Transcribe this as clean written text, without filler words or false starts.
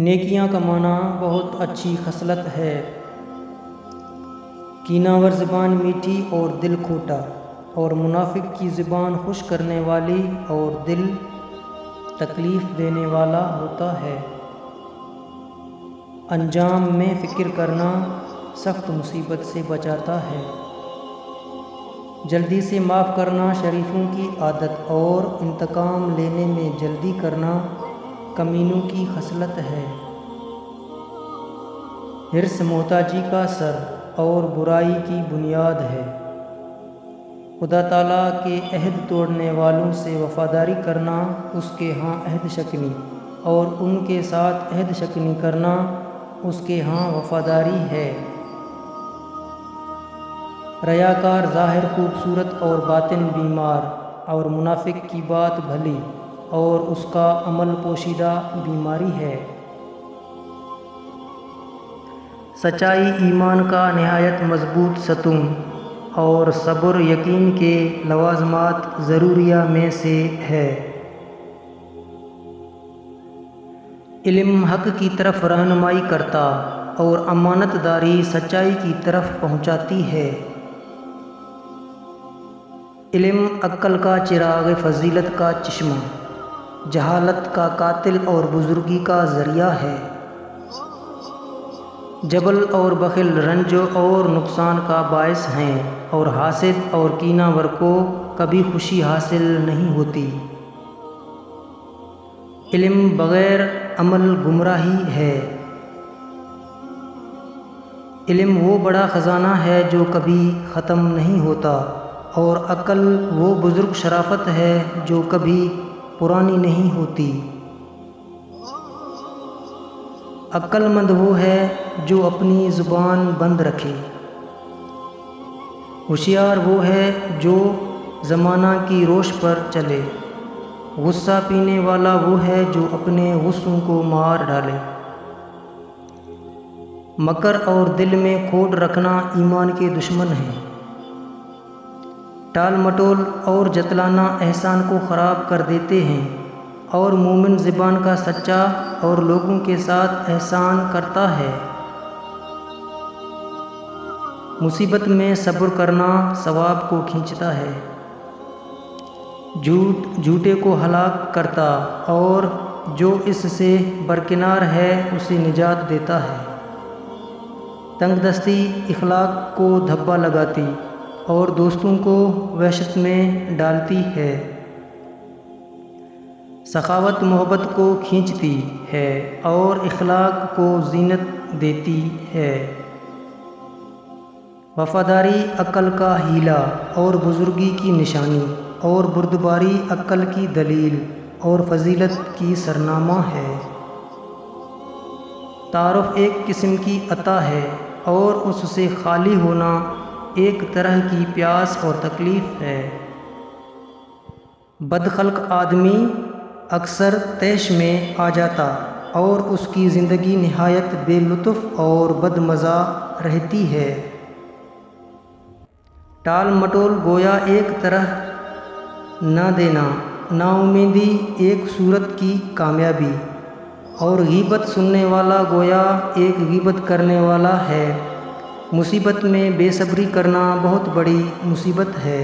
نیکیاں کمانا بہت اچھی خصلت ہے۔ کینہ ور زبان میٹھی اور دل کھوٹا، اور منافق کی زبان خوش کرنے والی اور دل تکلیف دینے والا ہوتا ہے۔ انجام میں فکر کرنا سخت مصیبت سے بچاتا ہے۔ جلدی سے معاف کرنا شریفوں کی عادت، اور انتقام لینے میں جلدی کرنا کمینوں کی خصلت ہے۔ حرص محتاجی کا سر اور برائی کی بنیاد ہے۔ خدا تعالیٰ کے عہد توڑنے والوں سے وفاداری کرنا اس کے ہاں عہد شکنی، اور ان کے ساتھ عہد شکنی کرنا اس کے ہاں وفاداری ہے۔ ریاکار ظاہر خوبصورت اور باطن بیمار، اور منافق کی بات بھلی اور اس کا عمل پوشیدہ بیماری ہے۔ سچائی ایمان کا نہایت مضبوط ستون، اور صبر یقین کے لوازمات ضروریہ میں سے ہے۔ علم حق کی طرف رہنمائی کرتا، اور امانت داری سچائی کی طرف پہنچاتی ہے۔ علم عقل کا چراغ، فضیلت کا چشمہ، جہالت کا قاتل اور بزرگی کا ذریعہ ہے۔ جبل اور بخل رنج اور نقصان کا باعث ہیں، اور حاسد اور کینہ ور کو کبھی خوشی حاصل نہیں ہوتی۔ علم بغیر عمل گمراہی ہے۔ علم وہ بڑا خزانہ ہے جو کبھی ختم نہیں ہوتا، اور عقل وہ بزرگ شرافت ہے جو کبھی پرانی نہیں ہوتی۔ عقل مند وہ ہے جو اپنی زبان بند رکھے۔ ہوشیار وہ ہے جو زمانہ کی روش پر چلے۔ غصہ پینے والا وہ ہے جو اپنے غصوں کو مار ڈالے۔ مکر اور دل میں کھوٹ رکھنا ایمان کے دشمن ہیں۔ ٹال مٹول اور جتلانا احسان کو خراب کر دیتے ہیں، اور مومن زبان کا سچا اور لوگوں کے ساتھ احسان کرتا ہے۔ مصیبت میں صبر کرنا ثواب کو کھینچتا ہے۔ جھوٹ جھوٹے کو ہلاک کرتا، اور جو اس سے برکنار ہے اسے نجات دیتا ہے۔ تنگ دستی اخلاق کو دھبا لگاتی، اور دوستوں کو وحشت میں ڈالتی ہے۔ سخاوت محبت کو کھینچتی ہے، اور اخلاق کو زینت دیتی ہے۔ وفاداری عقل کا ہیلہ اور بزرگی کی نشانی، اور بردباری عقل کی دلیل اور فضیلت کی سرنامہ ہے۔ تعارف ایک قسم کی عطا ہے، اور اس سے خالی ہونا ایک طرح کی پیاس اور تکلیف ہے۔ بدخلق آدمی اکثر طیش میں آ جاتا، اور اس کی زندگی نہایت بے لطف اور بد مزہ رہتی ہے۔ ٹال مٹول گویا ایک طرح نہ دینا، نا امیدی ایک صورت کی کامیابی، اور غیبت سننے والا گویا ایک غیبت کرنے والا ہے۔ مصیبت میں بے صبری کرنا بہت بڑی مصیبت ہے۔